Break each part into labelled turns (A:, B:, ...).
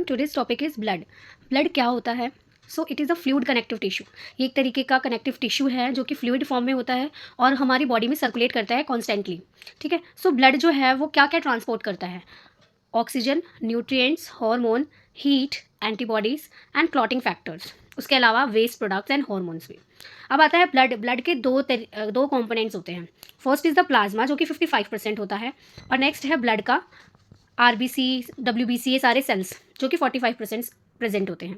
A: Today's topic is blood. Blood क्या होता है? So it is a fluid connective tissue. ये एक तरीके का कनेक्टिव टिश्यू है जो कि फ्लूइड फॉर्म में होता है और हमारी बॉडी में सर्कुलेट करता है कॉन्स्टेंटली। ठीक है, सो ब्लड जो है वो क्या क्या ट्रांसपोर्ट करता है? Oxygen, nutrients, hormone, heat, antibodies and clotting factors. उसके अलावा वेस्ट प्रोडक्ट्स एंड हॉर्मोन्स भी। अब आता है ब्लड। ब्लड के दो कंपोनेंट्स होते हैं। फर्स्ट इज़ द प्लाज्मा जो कि 55% होता है, और नेक्स्ट है ब्लड का आरबीसी, डब्ल्यूबीसी, ये सारे सेल्स जो कि 45% प्रेजेंट होते हैं।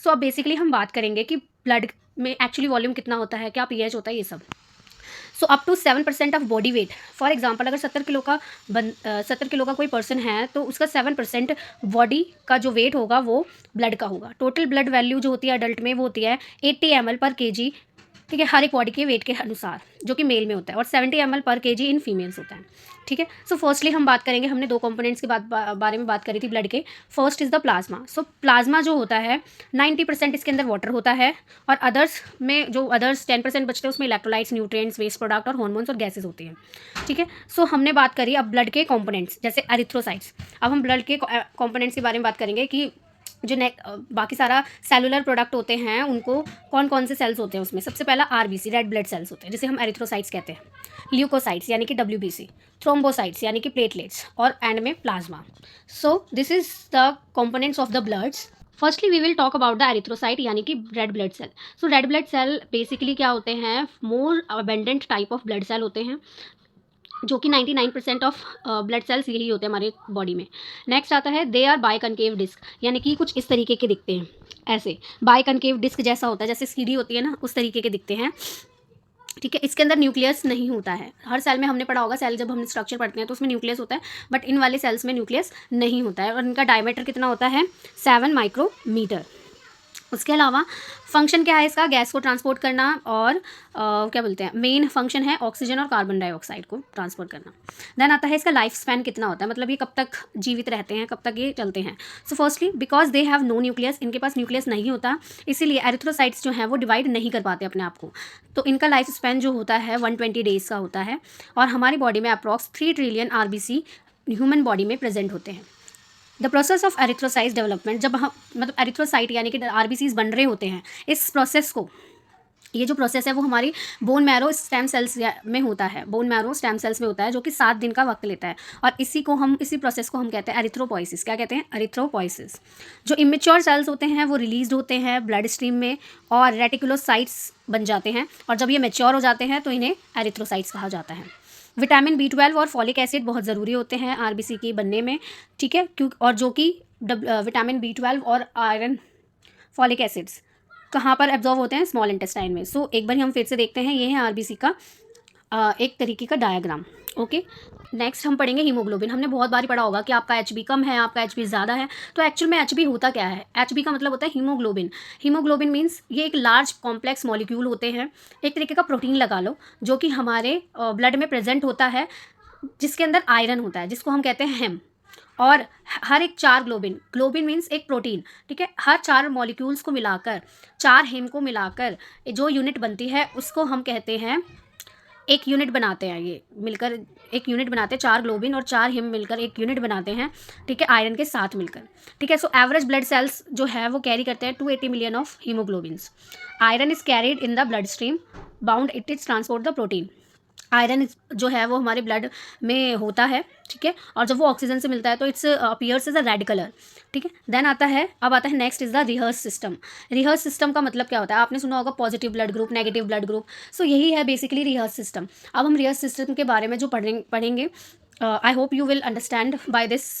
A: सो अब बेसिकली हम बात करेंगे कि ब्लड में एक्चुअली वॉल्यूम कितना होता है, क्या पीएच होता है, ये सब। So up to 7% of body weight. For example अगर 70 किलो का कोई पर्सन है तो उसका 7% बॉडी का जो वेट होगा वो ब्लड का होगा। टोटल ब्लड वैल्यू जो होती है अडल्ट में वो होती है 80 ml पर केजी। ठीक है, हर एक बॉडी के वेट के अनुसार, जो कि मेल में होता है, और 70 ml पर केजी इन फीमेल्स होता है। ठीक है, सो फर्स्टली हम बात करेंगे, हमने दो कंपोनेंट्स के बारे में बात करी थी ब्लड के। First is the plasma. So plasma जो होता है 90% इसके अंदर वाटर होता है, और अदर्स में जो अदर्स 10% बचते हैं उसमें इलेक्ट्रोलाइट्स, न्यूट्रिएंट्स, वेस्ट प्रोडक्ट और हार्मोन्स और गैसेज होती हैं। ठीक है, सो हमने बात करी अब ब्लड के कंपोनेंट्स जैसे एरिथ्रोसाइट्स। अब हम ब्लड के कंपोनेंट्स के बारे में बात करेंगे कि जो बाकी सारा सेलुलर प्रोडक्ट होते हैं उनको कौन कौन से सेल्स होते हैं उसमें। सबसे पहला आरबीसी, रेड ब्लड सेल्स होते हैं जिसे हम एरिथ्रोसाइट्स कहते हैं। ल्यूकोसाइट्स यानी कि डब्ल्यूबीसी, थ्रोम्बोसाइट्स यानी कि प्लेटलेट्स, और एंड में plasma. So this is the components of the bloods. Firstly we will talk about the erythrocyte यानी कि red blood cell. So red blood cell basically क्या होते हैं? More abundant type of blood cell होते हैं, जो कि 99% ऑफ ब्लड सेल्स यही होते हैं हमारे बॉडी में। नेक्स्ट आता है दे आर बाइकनकेव डिस्क, यानी कि कुछ इस तरीके के दिखते हैं, ऐसे बाइकनकेव डिस्क जैसा होता है, जैसे सीढ़ी होती है ना, उस तरीके के दिखते हैं। ठीक है, इसके अंदर न्यूक्लियस नहीं होता है। हर सेल में हमने पढ़ा होगा, सेल जब हम स्ट्रक्चर पढ़ते हैं तो उसमें न्यूक्लियस होता है, बट इन वाले सेल्स में न्यूक्लियस नहीं होता है, और इनका डायमीटर कितना होता है? 7 माइक्रोमीटर। उसके अलावा फंक्शन क्या है इसका? गैस को ट्रांसपोर्ट करना, और क्या बोलते हैं, मेन फंक्शन है ऑक्सीजन और कार्बन डाइऑक्साइड को ट्रांसपोर्ट करना। देन आता है इसका लाइफ स्पैन कितना होता है, मतलब ये कब तक जीवित रहते हैं, कब तक ये चलते हैं। So firstly because they have no nucleus, इनके पास न्यूक्लियस नहीं होता, इसीलिए एरिथ्रोसाइट्स जो हैं वो डिवाइड नहीं कर पाते अपने आप को। तो इनका लाइफ स्पैन जो होता है 120 डेज का होता है, और हमारी बॉडी में approx 3 trillion RBC human body में प्रेजेंट होते हैं। The process of erythrocyte development, जब हम मतलब एरिथ्रोसाइट यानी कि आरबीसीज बन रहे होते हैं, इस प्रोसेस को, ये जो प्रोसेस है वो हमारी बोन मैरो स्टेम सेल्स में होता है, बोन मैरो स्टेम सेल्स में होता है, जो कि 7 दिन का वक्त लेता है। और इसी प्रोसेस को हम कहते हैं एरिथ्रोपोइसिस। क्या कहते हैं? एरिथ्रोपोइसिस। जो इमेच्योर सेल्स होते हैं वो रिलीज होते हैं ब्लड स्ट्रीम में और रेटिकुलोसाइट्स बन जाते हैं, और जब ये मेच्योर हो जाते हैं तो इन्हें एरिथ्रोसाइट्स कहा जाता है। विटामिन B12 और फॉलिक एसिड बहुत ज़रूरी होते हैं आरबीसी के बनने में। ठीक है, और जो कि विटामिन B12 और आयरन, फॉलिक एसिड्स कहाँ पर एब्जॉर्व होते हैं? स्मॉल इंटेस्टाइन में। सो एक बार हम फिर से देखते हैं, ये है आरबीसी का एक तरीके का डायग्राम। ओके, नेक्स्ट हम पढ़ेंगे हीमोग्लोबिन। हमने बहुत बार पढ़ा होगा कि आपका HB कम है, आपका HB ज़्यादा है। तो एक्चुअल में HB होता क्या है? HB का मतलब होता है हीमोग्लोबिन। हीमोग्लोबिन मीन्स ये एक लार्ज कॉम्प्लेक्स मॉलिक्यूल होते हैं, एक तरीके का प्रोटीन लगा लो, जो कि हमारे ब्लड में प्रेजेंट होता है, जिसके अंदर आयरन होता है, जिसको हम कहते हैं हेम। और हर एक 4 ग्लोबिन, ग्लोबिन मीन्स एक प्रोटीन, ठीक है, हर 4 मॉलिक्यूल्स को मिलाकर, 4 हेम को मिलाकर जो यूनिट बनती है उसको हम कहते हैं, एक यूनिट बनाते हैं, ये मिलकर एक यूनिट बनाते हैं, 4 ग्लोबिन और 4 हिम मिलकर एक यूनिट बनाते हैं। ठीक है, आयरन के साथ मिलकर। ठीक है, सो एवरेज ब्लड सेल्स जो है वो कैरी करते हैं 280 million of haemoglobins. Iron is carried in the blood stream, bound it is transport the protein. Iron जो है वो हमारे ब्लड में होता है। ठीक है, और जब वो ऑक्सीजन से मिलता है तो it's appears as a red colour. ठीक है, देन आता है next is the rhesus system. Rhesus system का मतलब क्या होता है? आपने सुना होगा positive blood group, negative blood group. So यही है बेसिकली रिहर्स सिस्टम। अब हम रिहर्स सिस्टम के बारे में जो पढ़ेंगे, I hope you will understand by this.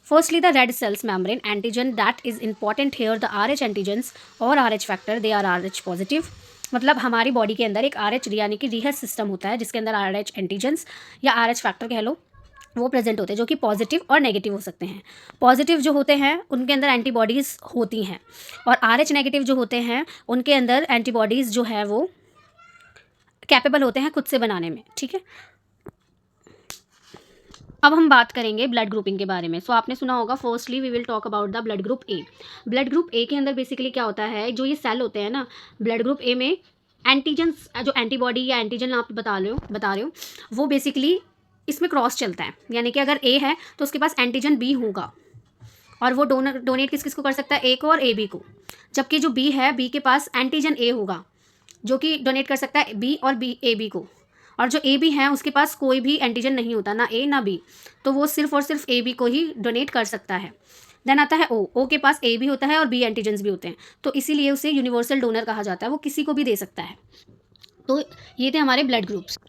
A: Firstly, the red cells membrane antigen that is important here. The RH antigens और RH factor, they are RH positive. मतलब हमारी बॉडी के अंदर एक RH यानी कि रिहर्स सिस्टम होता है, जिसके अंदर RH एंटीजेंस या RH फैक्टर कह लो, वो प्रेजेंट होते हैं, जो कि पॉजिटिव और नेगेटिव हो सकते हैं। पॉजिटिव जो होते हैं उनके अंदर एंटीबॉडीज़ होती हैं, और RH नेगेटिव जो होते हैं उनके अंदर एंटीबॉडीज़ जो है वो कैपेबल होते हैं खुद से बनाने में। ठीक है, अब हम बात करेंगे ब्लड ग्रुपिंग के बारे में। सो आपने सुना होगा, firstly we will talk about the blood group A. Blood group A के अंदर बेसिकली क्या होता है, जो ये सेल होते हैं ना, ब्लड ग्रुप ए में एंटीजन्स, जो एंटीबॉडी या एंटीजन आप बता रहे हो, वो बेसिकली इसमें क्रॉस चलता है, यानी कि अगर ए है तो उसके पास एंटीजन बी होगा, और वो डोनेट किस किस को कर सकता है, ए को और ए बी को। जबकि जो बी है, बी के पास एंटीजन ए होगा जो कि डोनेट कर सकता है बी और बी ए बी को, और जो ए बी है उसके पास कोई भी एंटीजन नहीं होता, ना ए ना बी, तो वो सिर्फ और सिर्फ ए बी को ही डोनेट कर सकता है। देन आता है ओ के पास ए भी होता है और बी एंटीजन्स भी होते हैं, तो इसीलिए उसे यूनिवर्सल डोनर कहा जाता है, वो किसी को भी दे सकता है। तो ये थे हमारे blood groups.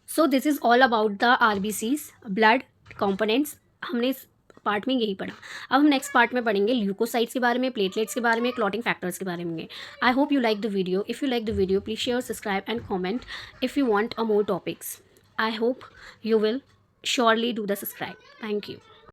A: So this is all about the RBCs blood components. हमने इस पार्ट में यही पढ़ा। अब हम नेक्स्ट पार्ट में पढ़ेंगे ल्यूकोसाइट्स के बारे में, प्लेटलेट्स के बारे में, क्लॉटिंग फैक्टर्स के बारे में। I hope you like the video. If you like the video please share, subscribe and comment if you want a more topics. I hope you will surely do the subscribe. Thank you.